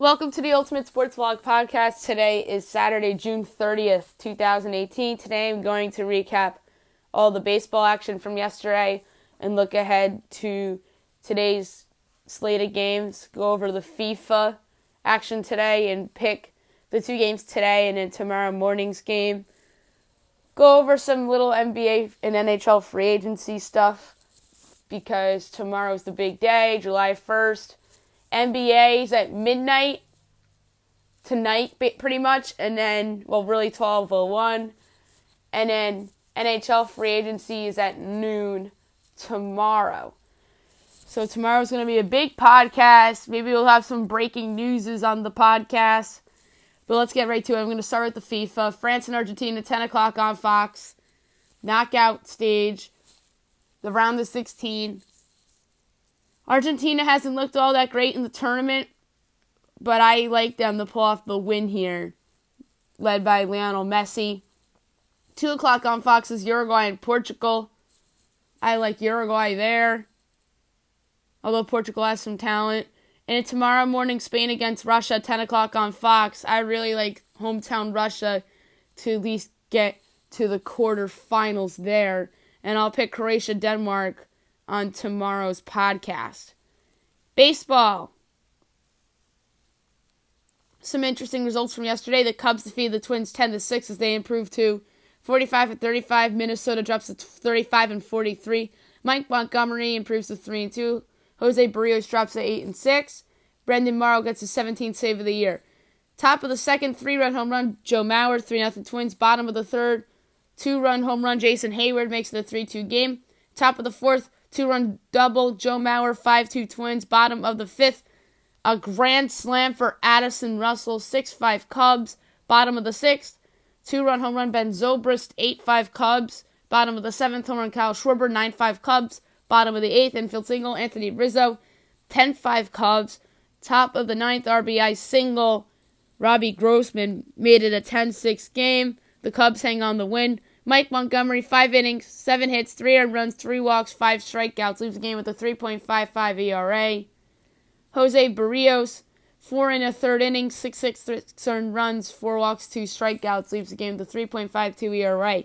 Welcome to the Ultimate Sports Vlog Podcast. Today is Saturday, June 30th, 2018. Today I'm going to recap all the baseball action from yesterday and look ahead to today's slate of games, go over the FIFA action today and pick the two games today and then tomorrow morning's game. Go over some little NBA and NHL free agency stuff because tomorrow's the big day, July 1st. NBA is at midnight tonight, pretty much, and then, really 12:01. And then NHL free agency is at noon tomorrow. So tomorrow's going to be a big podcast. Maybe we'll have some breaking newses on the podcast. But let's get right to it. I'm going to start with the FIFA. France and Argentina, 10 o'clock on Fox. Knockout stage. The round of 16. Argentina hasn't looked all that great in the tournament, but I like them to pull off the win here, led by Lionel Messi. 2 o'clock on Fox is Uruguay and Portugal. I like Uruguay there, although Portugal has some talent. And tomorrow morning, Spain against Russia, 10 o'clock on Fox. I really like hometown Russia to at least get to the quarterfinals there. And I'll pick Croatia-Denmark on tomorrow's podcast. Baseball. Some interesting results from yesterday. The Cubs defeated the Twins 10-6 as they improved to 45-35. Minnesota drops to 35-43. Mike Montgomery improves to 3-2. Jose Barrios drops to 8-6. Brendan Morrow gets his 17th save of the year. Top of the second, 3-run home run, Joe Mauer, 3-0 Twins. Bottom of the third, 2-run home run, Jason Hayward makes it a 3-2 game. Top of the fourth, 2-run double, Joe Mauer, 5-2 Twins. Bottom of the fifth, a grand slam for Addison Russell, 6-5 Cubs. Bottom of the sixth, 2-run home run, Ben Zobrist, 8-5 Cubs. Bottom of the seventh, home run, Kyle Schwarber, 9-5 Cubs. Bottom of the eighth, infield single, Anthony Rizzo, 10-5 Cubs. Top of the ninth, RBI single, Robbie Grossman made it a 10-6 game. The Cubs hang on the win. Mike Montgomery, 5 innings, 7 hits, 3 earned runs, 3 walks, 5 strikeouts, leaves the game with a 3.55 ERA. Jose Barrios, 4 in a third inning, 6 earned runs, 4 walks, 2 strikeouts, leaves the game with a 3.52 ERA.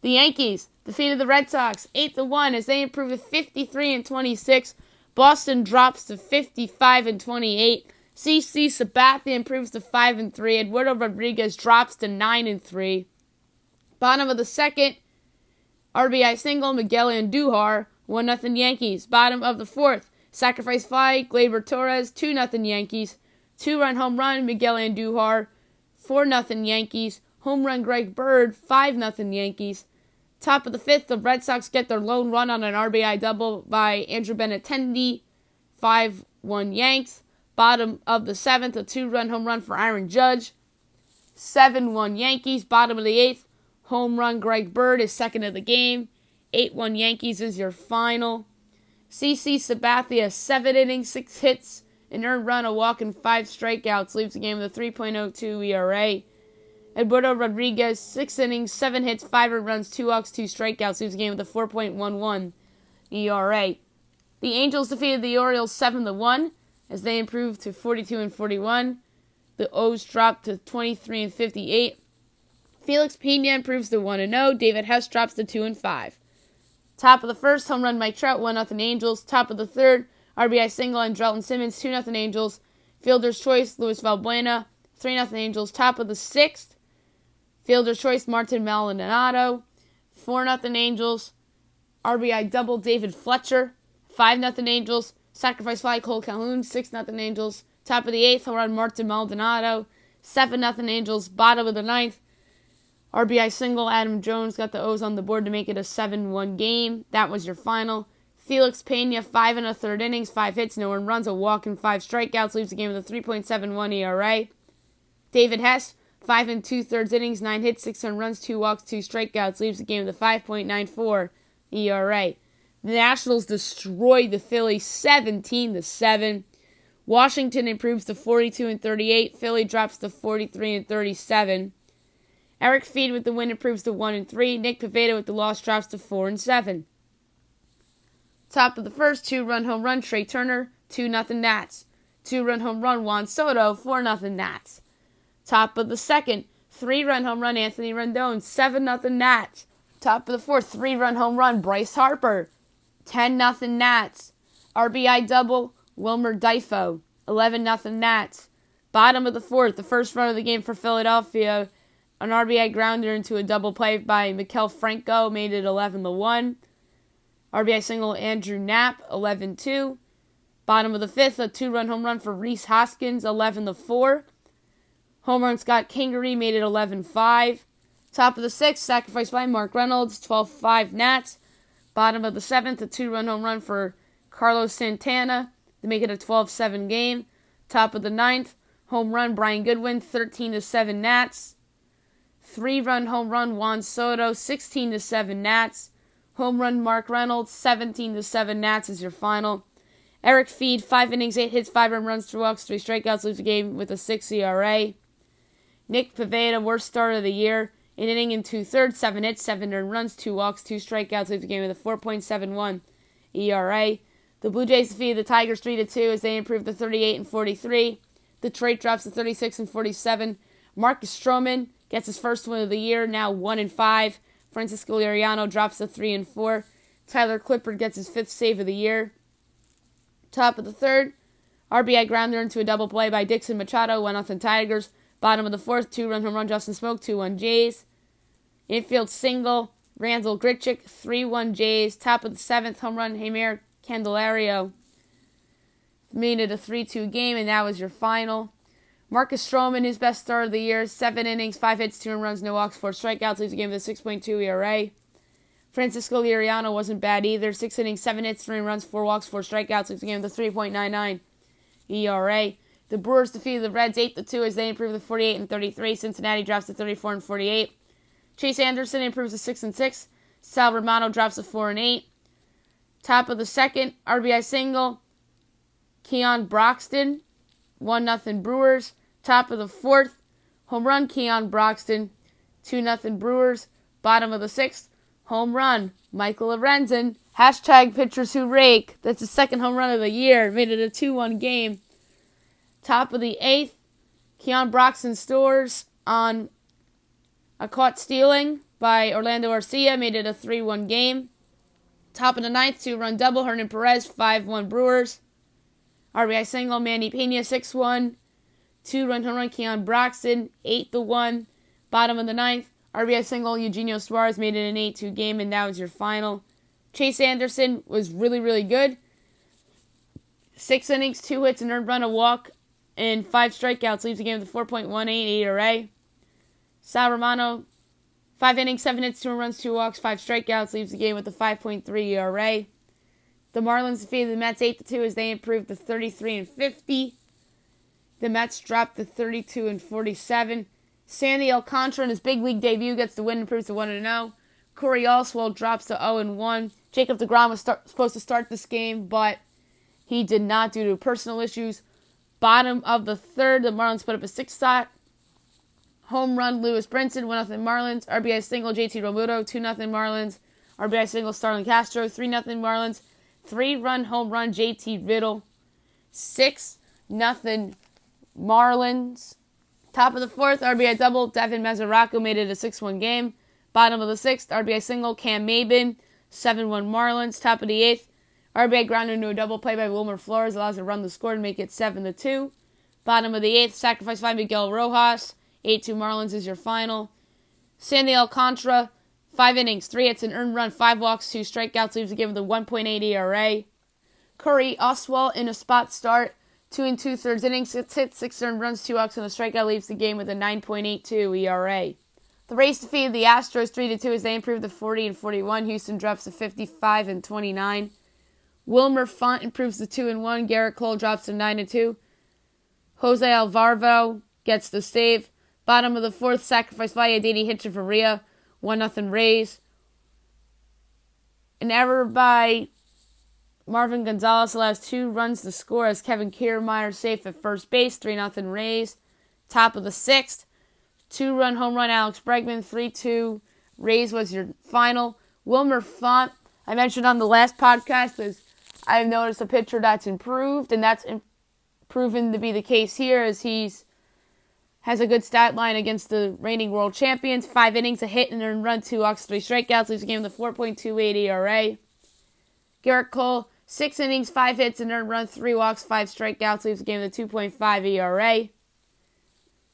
The Yankees defeated the Red Sox 8-1 as they improved to 53-26. Boston drops to 55-28. CC Sabathia improves to 5-3. Eduardo Rodriguez drops to 9-3. Bottom of the second, RBI single, Miguel Andujar, 1-0 Yankees. Bottom of the fourth, sacrifice fly, Gleyber Torres, 2-0 Yankees. 2-run home run, Miguel Andujar, 4-0 Yankees. Home run, Greg Bird, 5-0 Yankees. Top of the fifth, the Red Sox get their lone run on an RBI double by Andrew Benintendi, 5-1 Yanks. Bottom of the seventh, a 2-run home run for Aaron Judge, 7-1 Yankees. Bottom of the eighth, home run, Greg Bird is second of the game. 8-1 Yankees is your final. CC Sabathia, 7 innings, 6 hits, an earned run, a walk, and 5 strikeouts, leaves the game with a 3.02 ERA. Eduardo Rodriguez, 6 innings, 7 hits, 5 earned runs, 2 walks, 2 strikeouts, leaves the game with a 4.11 ERA. The Angels defeated the Orioles 7-1 as they improved to 42-41. The O's dropped to 23-58. Felix Pena improves to 1-0. David Hess drops to 2-5. Top of the first, home run Mike Trout, 1-0 Angels. Top of the third, RBI single and Drelton Simmons, 2-0 Angels. Fielder's choice, Luis Valbuena, 3-0 Angels. Top of the sixth, Fielder's choice, Martin Maldonado, 4-0 Angels. RBI double, David Fletcher, 5-0 Angels. Sacrifice fly, Cole Calhoun, 6-0 Angels. Top of the eighth, home run Martin Maldonado, 7-0 Angels. Bottom of the ninth, RBI single, Adam Jones got the O's on the board to make it a 7-1 game. That was your final. Felix Pena, 5 1/3 innings, 5 hits, no earned runs, a walk, and 5 strikeouts, leaves the game with a 3.71 ERA. David Hess, 5 2/3 innings, 9 hits, 6 earned runs, 2 walks, 2 strikeouts, leaves the game with a 5.94 ERA. The Nationals destroyed the Phillies 17-7. Washington improves to 42-38. Philly drops to 43-37. Eric Feed with the win improves to 1-3. Nick Pivetta with the loss drops to 4-7. Top of the first, 2-run home run, Trey Turner, 2-0 Nats. 2-run home run, Juan Soto, 4-0 Nats. Top of the second, 3-run home run, Anthony Rendon, 7-0 Nats. Top of the fourth, 3-run home run, Bryce Harper, 10-0 Nats. RBI double, Wilmer Difo, 11-0 Nats. Bottom of the fourth, the first run of the game for Philadelphia, an RBI grounder into a double play by Maikel Franco made it 11-1. RBI single, Andrew Knapp, 11-2. Bottom of the fifth, a 2-run home run for Rhys Hoskins, 11-4. Home run, Scott Kingery made it 11-5. Top of the sixth, sacrifice by Mark Reynolds, 12-5 Nats. Bottom of the seventh, a 2-run home run for Carlos Santana to make it a 12-7 game. Top of the ninth, home run Brian Goodwin, 13-7 Nats. 3-run home run Juan Soto, 16-7 Nats. Home run Mark Reynolds, 17-7 Nats is your final. Eric Feed, 5 innings, 8 hits, 5 earned runs, 2 walks, 3 strikeouts, leaves the game with a 6 ERA. Nick Pivetta, worst starter of the year. An inning and 2/3, 7 hits, 7 earned runs, 2 walks, 2 strikeouts, leaves the game with a 4.71 ERA. The Blue Jays defeated the Tigers 3-2 as they improved to 38-43. Detroit drops to 36-47. Marcus Stroman gets his first win of the year, now 1-5. Francisco Liriano drops to 3-4. Tyler Clippard gets his 5th save of the year. Top of the third, RBI grounder into a double play by Dixon Machado, 1-0 Tigers. Bottom of the fourth, 2-run home run Justin Smoak, 2-1 Jays. Infield single, Randall Grichuk, 3-1 Jays. Top of the seventh, home run, Jeimer Candelario. Made it a 3-2 game, and that was your final. Marcus Stroman, his best start of the year, 7 innings, 5 hits, 2 runs, no walks, 4 strikeouts, leaves the game with a 6.2 ERA. Francisco Liriano wasn't bad either, 6 innings, 7 hits, 3 runs, 4 walks, 4 strikeouts, leaves the game with a 3.99 ERA. The Brewers defeated the Reds 8-2 as they improved to 48-33. Cincinnati drops to 34-48. Chase Anderson improves to 6-6. Sal Romano drops to 4-8. Top of the second, RBI single, Keon Broxton, 1-0 Brewers. Top of the fourth, home run, Keon Broxton, 2-0 Brewers. Bottom of the sixth, home run, Michael Lorenzen. Hashtag pitchers who rake. That's the second home run of the year. Made it a 2-1 game. Top of the eighth, Keon Broxton scores on a caught stealing by Orlando Arcia. Made it a 3-1 game. Top of the ninth, 2-run double, Hernan Perez, 5-1 Brewers. RBI single, Manny Pena, 6-1. 2-run home run, Keon Broxton, 8-1. Bottom of the ninth, RBI single, Eugenio Suarez made it an 8-2 game, and that was your final. Chase Anderson was really, really good. 6 innings, 2 hits, an earned run, a walk, and 5 strikeouts, leaves the game with a 4.18 ERA. Sal Romano, 5 innings, 7 hits, 2 runs, 2 walks, 5 strikeouts, leaves the game with a 5.3 ERA. The Marlins defeated the Mets 8-2 as they improved to 33-50. The Mets dropped to 32-47. Sandy Alcantara in his big league debut gets the win, improves to 1-0. Corey Oswalt drops to 0-1. Jacob deGrom was supposed to start this game, but he did not due to personal issues. Bottom of the third, the Marlins put up a 6-shot. Home run, Lewis Brinson, 1-0 Marlins. RBI single, JT Realmuto, 2-0 Marlins. RBI single, Starlin Castro, 3-0 Marlins. 3-run home run, JT Riddle, 6-0 Marlins. Top of the fourth, RBI double, Devin Mesoraco made it a 6-1 game. Bottom of the sixth, RBI single, Cam Maben, 7-1 Marlins. Top of the eighth, RBI ground into a double play by Wilmer Flores allows to run the score and make it 7-2. Bottom of the eighth, sacrifice by Miguel Rojas, 8-2 Marlins is your final. Sandy Alcantara, 5 innings, 3 hits, an earned run, 5 walks, 2 strikeouts, leaves the game with a 1.8 ERA. Corey Oswalt in a spot start, 2 2/3 innings, 6 hits, 6 earned runs, 2 walks, and a strikeout, leaves the game with a 9.82 ERA. The Rays defeated the Astros 3-2 as they improved to 40-41. Houston drops to 55-29. Wilmer Font improves to 2-1. Garrett Cole drops to 9-2. Jose Alvarado gets the save. Bottom of the fourth, sacrifice by Yadier Hechavarria, 1-0 Rays. An error by Marvin Gonzalez allows 2 runs to score as Kevin Kiermaier safe at first base, 3-0 Rays. Top of the sixth, 2-run home run, Alex Bregman, 3-2 Rays was your final. Wilmer Font, I mentioned on the last podcast, is I've noticed a pitcher that's improved, and that's proven to be the case here as has a good stat line against the reigning world champions. 5 innings, a hit, and an earned run, 2 walks, 3 strikeouts, leaves the game with a 4.28 ERA. Garrett Cole, 6 innings, 5 hits, an earned run, 3 walks, 5 strikeouts, leaves the game with a 2.5 ERA.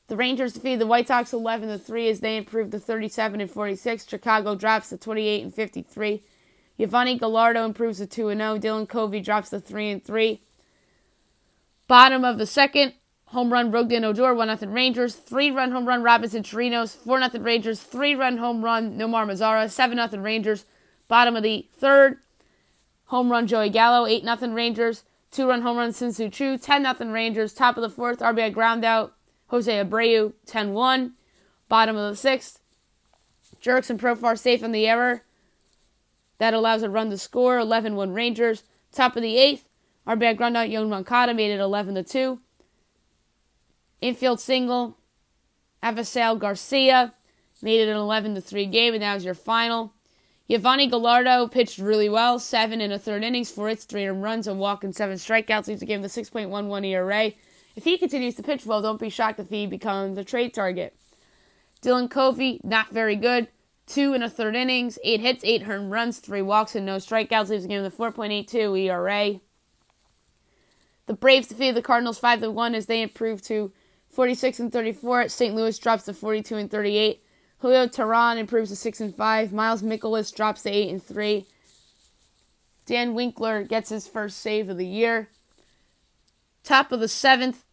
The Rangers defeated the White Sox 11-3 as they improved to 37-46. Chicago drops to 28-53. Yovani Gallardo improves to 2-0. Dylan Covey drops to 3-3. Bottom of the second, home run Bogdan Odor, 1-0 Rangers. 3-run home run Robinson Chirinos, 4-0 Rangers. 3-run home run Nomar Mazara, 7-0 Rangers. Bottom of the third, home run Joey Gallo, 8-0 Rangers. 2-run home run Sin-Soo Choo, 10-0 Rangers. Top of the fourth, RBI ground out Jose Abreu, 10-1. Bottom of the sixth, Jerks and Profar safe on the error. That allows a run to score, 11-1 Rangers. Top of the eighth, RBI ground out Yoan Moncada made it 11-2. Infield single, Avisail Garcia made it an 11-3 game, and that was your final. Yovani Gallardo pitched really well, 7 1/3 innings, 4 hits, 3 earned runs, a walk, and 7 strikeouts, leaves the game with a 6.11 ERA. If he continues to pitch well, don't be shocked if he becomes a trade target. Dylan Covey, not very good, 2 1/3 innings, 8 hits, 8 earned runs, 3 walks, and no strikeouts, leaves the game with a 4.82 ERA. The Braves defeated the Cardinals 5-1 as they improved to 46-34. St. Louis drops to 42-38. Julio Teheran improves to 6-5. Miles Mikolas drops to 8-3. Dan Winkler gets his first save of the year. Top of the seventh,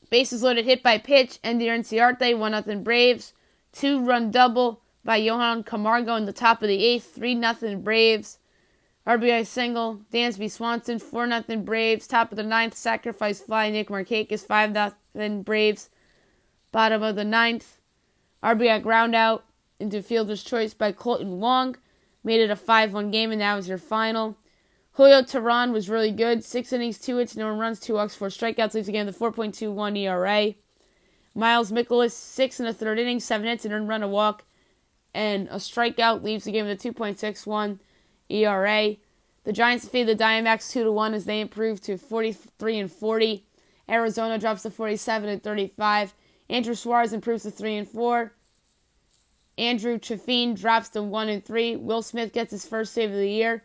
bases loaded, hit by pitch. Ender Inciarte, 1-0 Braves. 2-run double by Johan Camargo in the top of the eighth. 3-0 Braves. RBI single, Dansby Swanson, 4-0 Braves. Top of the ninth, sacrifice fly, Nick Markakis, 5-0 Braves. Bottom of the ninth, RBI ground out into fielder's choice by Colton Wong. Made it a 5-1 game, and that was your final. Julio Teheran was really good. 6 innings, 2 hits, no runs, 2 walks, 4 strikeouts. Leaves the game with a 4.21 ERA. Miles Mikolas, 6 1/3 innings, 7 hits, an earned run, a walk, and a strikeout. Leaves the game with a 2.61 ERA. The Giants defeated the Diamondbacks 2-1 as they improved to 43-40. Arizona drops to 47-35. Andrew Suarez improves to 3-4. Andrew Chafin drops to 1-3. Will Smith gets his first save of the year.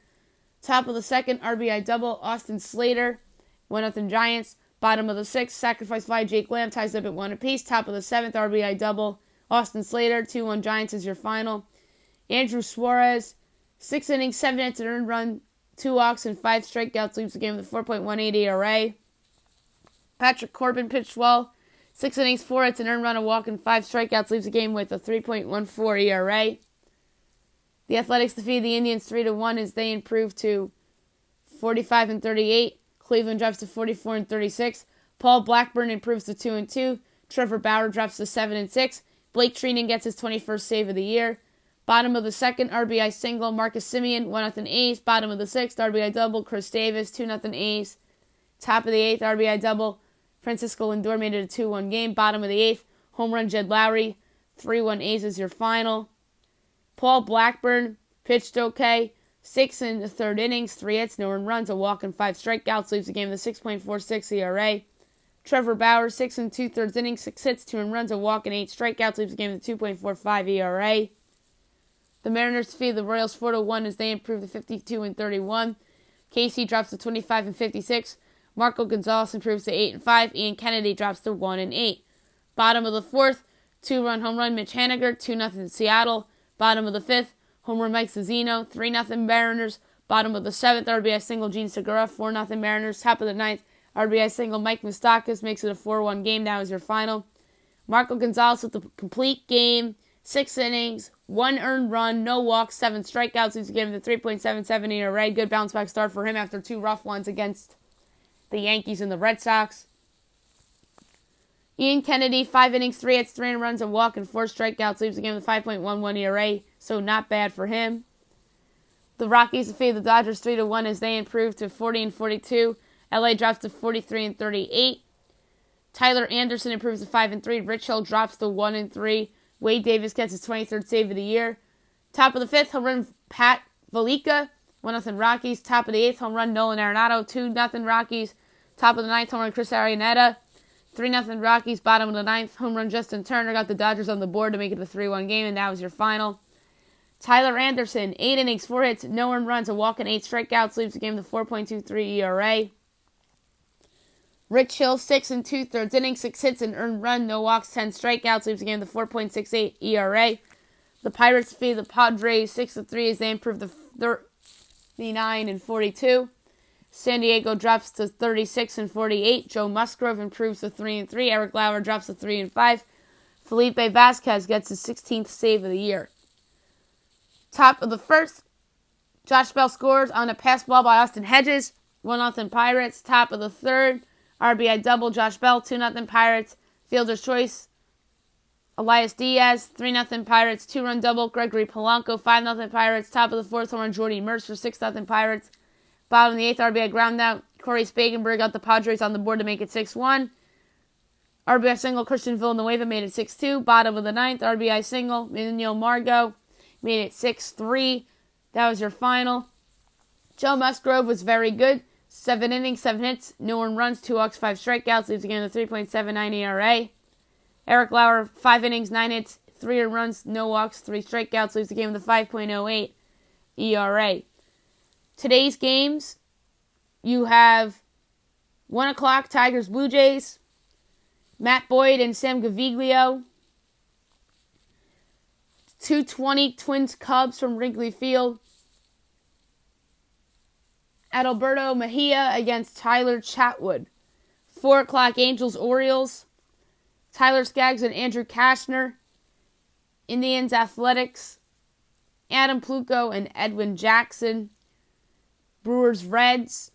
Top of the second, RBI double, Austin Slater, 1-0 Giants. Bottom of the sixth, sacrifice fly, Jake Lamb ties up at 1 apiece. Top of the seventh, RBI double, Austin Slater, 2-1 Giants is your final. Andrew Suarez, 6 innings, 7 hits, an earned run, 2 walks, and 5 strikeouts, leaves the game with a 4.18 ERA. Patrick Corbin pitched well. 6 innings, 4 hits, an earned run, a walk, and 5 strikeouts, leaves the game with a 3.14 ERA. The Athletics defeated the Indians 3-1 as they improved to 45-38. Cleveland drops to 44-36. Paul Blackburn improves to 2-2. Trevor Bauer drops to 7-6. Blake Treinen gets his 21st save of the year. Bottom of the second, RBI single, Marcus Semien, 1-0 A's. Bottom of the sixth, RBI double, Chris Davis, 2-0 A's. Top of the eighth, RBI double, Francisco Lindor made it a 2-1 game. Bottom of the eighth, home run Jed Lowry, 3-1 A's is your final. Paul Blackburn pitched okay. 6 1/3 innings, 3 hits, no earned runs, a walk, and 5 strikeouts, leaves the game with a 6.46 ERA. Trevor Bauer, 6 2/3 innings, 6 hits, 2 earned runs, a walk, and 8 strikeouts, leaves the game with a 2.45 ERA. The Mariners defeated the Royals 4-1 as they improved to 52-31. Casey drops to 25-56. Marco Gonzalez improves to 8-5. Ian Kennedy drops to 1-8. Bottom of the fourth, 2-run home run Mitch Haniger, 2-0 Seattle. Bottom of the fifth, home run Mike Zunino, 3-0 Mariners. Bottom of the seventh, RBI single Gene Segura, 4-0 Mariners. Top of the ninth, RBI single Mike Moustakas makes it a 4-1 game. That was your final. Marco Gonzalez with the complete game, 6 innings, 1 earned run, no walks, 7 strikeouts. He's given the 3.77 ERA. Good bounce back start for him after 2 rough ones against the Yankees and the Red Sox. Ian Kennedy, 5 innings, 3 hits, 3 earned runs, a walk, and 4 strikeouts. Leaves the game with 5.11 ERA, so not bad for him. The Rockies defeated the Dodgers 3-1 as they improved to 40-42. LA drops to 43-38. Tyler Anderson improves to 5-3. Rich Hill drops to 1-3. Wade Davis gets his 23rd save of the year. Top of the fifth, home run Pat Valika, 1-0 Rockies. Top of the eighth, home run Nolan Arenado, 2-0 Rockies. Top of the ninth, home run Chris Arianeta. 3-0 Rockies, bottom of the ninth. Home run Justin Turner got the Dodgers on the board to make it a 3-1 game, and that was your final. Tyler Anderson, 8 innings, 4 hits, no earned runs, a walk and 8 strikeouts, leaves the game to 4.23 ERA. Rich Hill, 6 2/3 innings, 6 hits, and earned run, no walks, 10 strikeouts, leaves the game to 4.68 ERA. The Pirates defeat the Padres 6-3 as they improve to 39-42. San Diego drops to 36-48. Joe Musgrove improves to 3-3. Eric Lauer drops to 3-5. Felipe Vasquez gets his 16th save of the year. Top of the first, Josh Bell scores on a pass ball by Austin Hedges. 1-0 Pirates. Top of the third, RBI double, Josh Bell. 2-0 Pirates. Fielder's choice, Elias Diaz. 3-0 Pirates. 2-run double, Gregory Polanco. 5-0 Pirates. Top of the fourth, home run Jordy Mercer. 6-0 Pirates. Bottom of the eighth, RBI ground out. Corey Spagenberg got the Padres on the board to make it 6-1. RBI single, Christian Villanueva made it 6-2. Bottom of the ninth, RBI single, Manuel Margot made it 6-3. That was your final. Joe Musgrove was very good. 7 innings, 7 hits, no earned runs, 2 walks, 5 strikeouts, leaves again to 3.79 ERA. Eric Lauer, 5 innings, 9 hits, 3 earned runs, no walks, 3 strikeouts, leaves the game with a 5.08 ERA. Today's games, you have 1 o'clock, Tigers, Blue Jays, Matt Boyd and Sam Gaviglio. 2:20, Twins, Cubs from Wrigley Field. Adalberto Mejia against Tyler Chatwood. 4 o'clock, Angels, Orioles. Tyler Skaggs and Andrew Kashner. Indians, Athletics. Adam Pluko and Edwin Jackson. Brewers, Reds.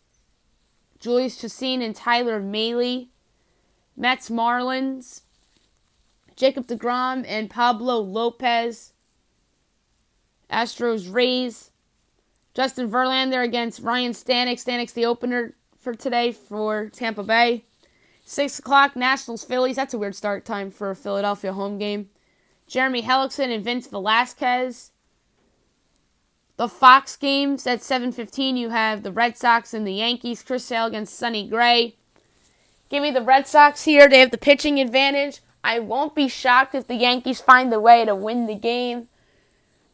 Julius Chassin and Tyler Mahle. Mets, Marlins. Jacob deGrom and Pablo Lopez. Astros, Rays. Justin Verlander against Ryan Stanek. Stanek's the opener for today for Tampa Bay. 6 o'clock, Nationals, Phillies. That's a weird start time for a Philadelphia home game. Jeremy Hellickson and Vince Velasquez. The Fox games at 7:15, you have the Red Sox and the Yankees. Chris Sale against Sonny Gray. Give me the Red Sox here. They have the pitching advantage. I won't be shocked if the Yankees find a way to win the game.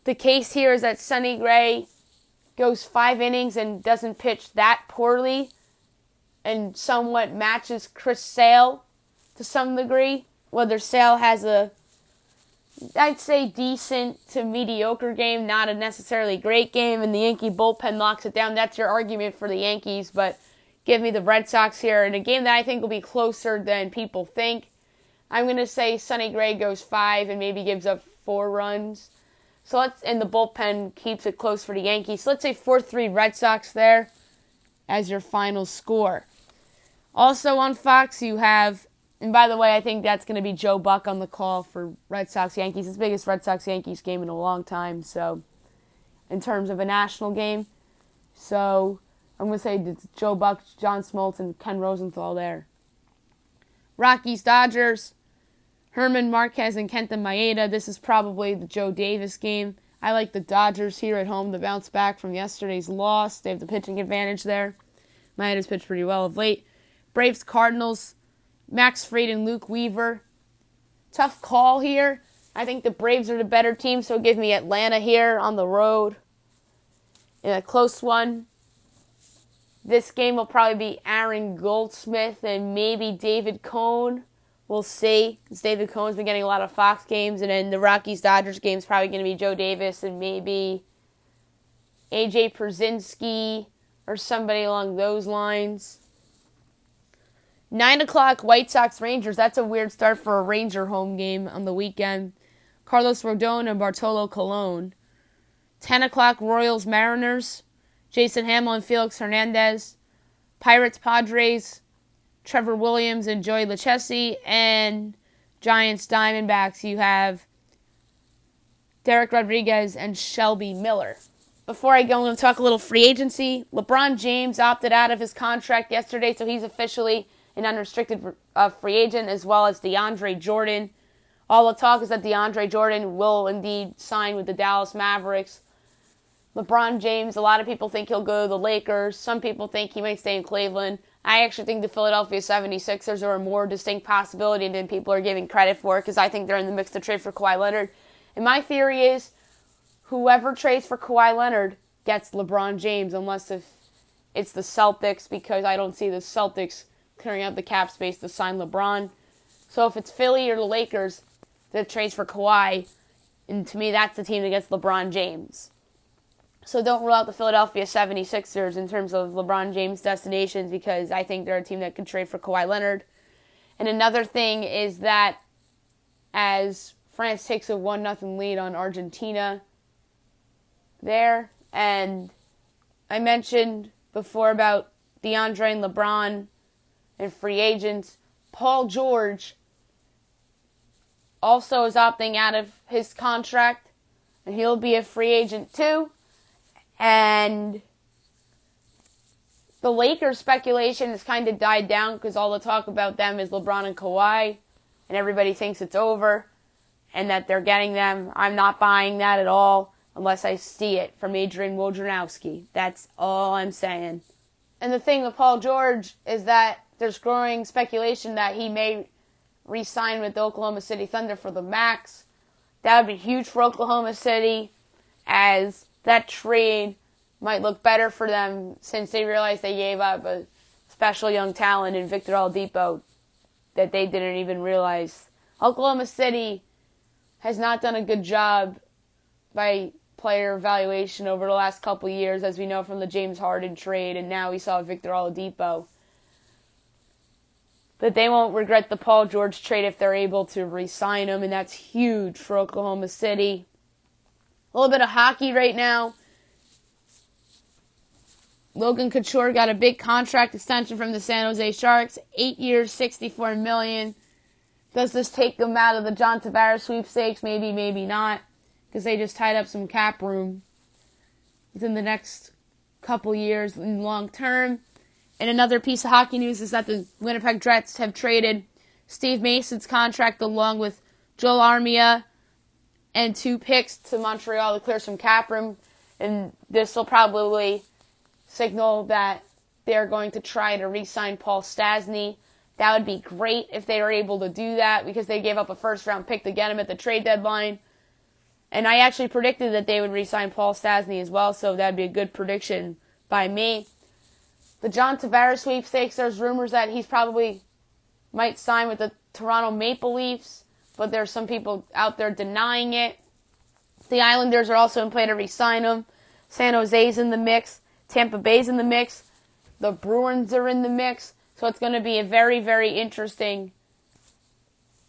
The case here is that Sonny Gray goes 5 innings and doesn't pitch that poorly and somewhat matches Chris Sale to some degree. Whether Sale has a, I'd say, decent to mediocre game, not a necessarily great game, and the Yankee bullpen locks it down. That's your argument for the Yankees, but give me the Red Sox here in a game that I think will be closer than people think. I'm going to say Sonny Gray goes 5 and maybe gives up 4 runs. And the bullpen keeps it close for the Yankees. So let's say 4-3 Red Sox there as your final score. Also on Fox, you have, and by the way, I think that's going to be Joe Buck on the call for Red Sox-Yankees. It's the biggest Red Sox-Yankees game in a long time, so in terms of a national game. So I'm going to say it's Joe Buck, John Smoltz, and Ken Rosenthal there. Rockies-Dodgers. Herman Marquez and Kenta Maeda. This is probably the Joe Davis game. I like the Dodgers here at home to bounce back from yesterday's loss. They have the pitching advantage there. Maeda's pitched pretty well of late. Braves, Cardinals. Max Fried and Luke Weaver. Tough call here. I think the Braves are the better team, so give me Atlanta here on the road in a close one. This game will probably be Aaron Goldsmith and maybe David Cone. We'll see, because David Cohn's been getting a lot of Fox games, and then the Rockies-Dodgers game is probably going to be Joe Davis and maybe A.J. Pierzynski or somebody along those lines. 9 o'clock, White Sox-Rangers. That's a weird start for a Ranger home game on the weekend. Carlos Rodon and Bartolo Colon. 10 o'clock, Royals-Mariners. Jason Hamill and Felix Hernandez. Pirates-Padres. Trevor Williams and Joey Lucchesi, and Giants-Diamondbacks, you have Derek Rodriguez and Shelby Miller. Before I go, I'm going to talk a little free agency. LeBron James opted out of his contract yesterday, so he's officially an unrestricted free agent, as well as DeAndre Jordan. All the talk is that DeAndre Jordan will indeed sign with the Dallas Mavericks. LeBron James, a lot of people think he'll go to the Lakers. Some people think he might stay in Cleveland. I actually think the Philadelphia 76ers are a more distinct possibility than people are giving credit for, because I think they're in the mix to trade for Kawhi Leonard. And my theory is whoever trades for Kawhi Leonard gets LeBron James, unless if it's the Celtics, because I don't see the Celtics clearing out the cap space to sign LeBron. So if it's Philly or the Lakers that trades for Kawhi, and to me that's the team that gets LeBron James. So don't rule out the Philadelphia 76ers in terms of LeBron James destinations, because I think they're a team that could trade for Kawhi Leonard. And another thing is that as France takes a 1-0 lead on Argentina there, and I mentioned before about DeAndre and LeBron and free agents, Paul George also is opting out of his contract, and he'll be a free agent too. And the Lakers speculation has kind of died down, because all the talk about them is LeBron and Kawhi, and everybody thinks it's over and that they're getting them. I'm not buying that at all unless I see it from Adrian Wojnarowski. That's all I'm saying. And the thing with Paul George is that there's growing speculation that he may re-sign with the Oklahoma City Thunder for the max. That would be huge for Oklahoma City, as that trade might look better for them since they realized they gave up a special young talent in Victor Oladipo that they didn't even realize. Oklahoma City has not done a good job by player evaluation over the last couple of years, as we know from the James Harden trade, and now we saw Victor Oladipo. But they won't regret the Paul George trade if they're able to re-sign him, and that's huge for Oklahoma City. A little bit of hockey right now. Logan Couture got a big contract extension from the San Jose Sharks. 8 years, $64 million. Does this take them out of the John Tavares sweepstakes? Maybe, maybe not, because they just tied up some cap room within the next couple years in long term. And another piece of hockey news is that the Winnipeg Jets have traded Steve Mason's contract along with Joel Armia and 2 picks to Montreal to clear some cap room. And this will probably signal that they're going to try to re-sign Paul Stastny. That would be great if they were able to do that, because they gave up a first-round pick to get him at the trade deadline. And I actually predicted that they would re-sign Paul Stastny as well, so that would be a good prediction by me. The John Tavares sweepstakes, there's rumors that he's probably might sign with the Toronto Maple Leafs, but there's some people out there denying it. The Islanders are also in play to re-sign him. San Jose's in the mix. Tampa Bay's in the mix. The Bruins are in the mix. So it's going to be a very, very interesting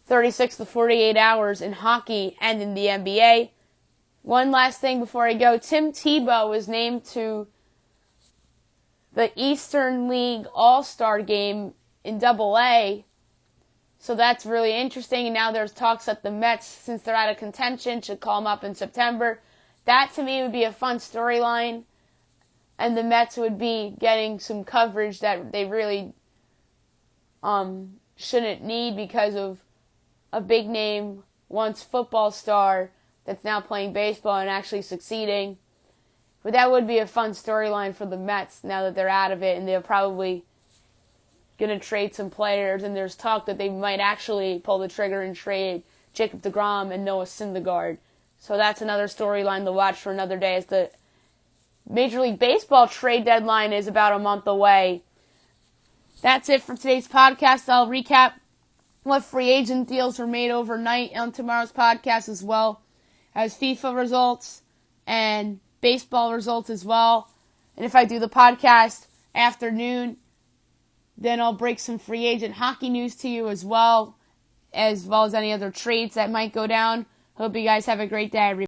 36 to 48 hours in hockey and in the NBA. One last thing before I go. Tim Tebow was named to the Eastern League All-Star game in AA. So that's really interesting. And now there's talks that the Mets, since they're out of contention, should call him up in September. That, to me, would be a fun storyline. And the Mets would be getting some coverage that they really shouldn't need, because of a big name, once football star, that's now playing baseball and actually succeeding. But that would be a fun storyline for the Mets now that they're out of it, and they're probably going to trade some players, and there's talk that they might actually pull the trigger and trade Jacob deGrom and Noah Syndergaard. So that's another storyline to watch for another day, as the Major League Baseball trade deadline is about a month away. That's it for today's podcast. I'll recap what free agent deals were made overnight on tomorrow's podcast, as well as FIFA results and baseball results as well. And if I do the podcast afternoon, then I'll break some free agent hockey news to you as well as any other trades that might go down. Hope you guys have a great day, everybody.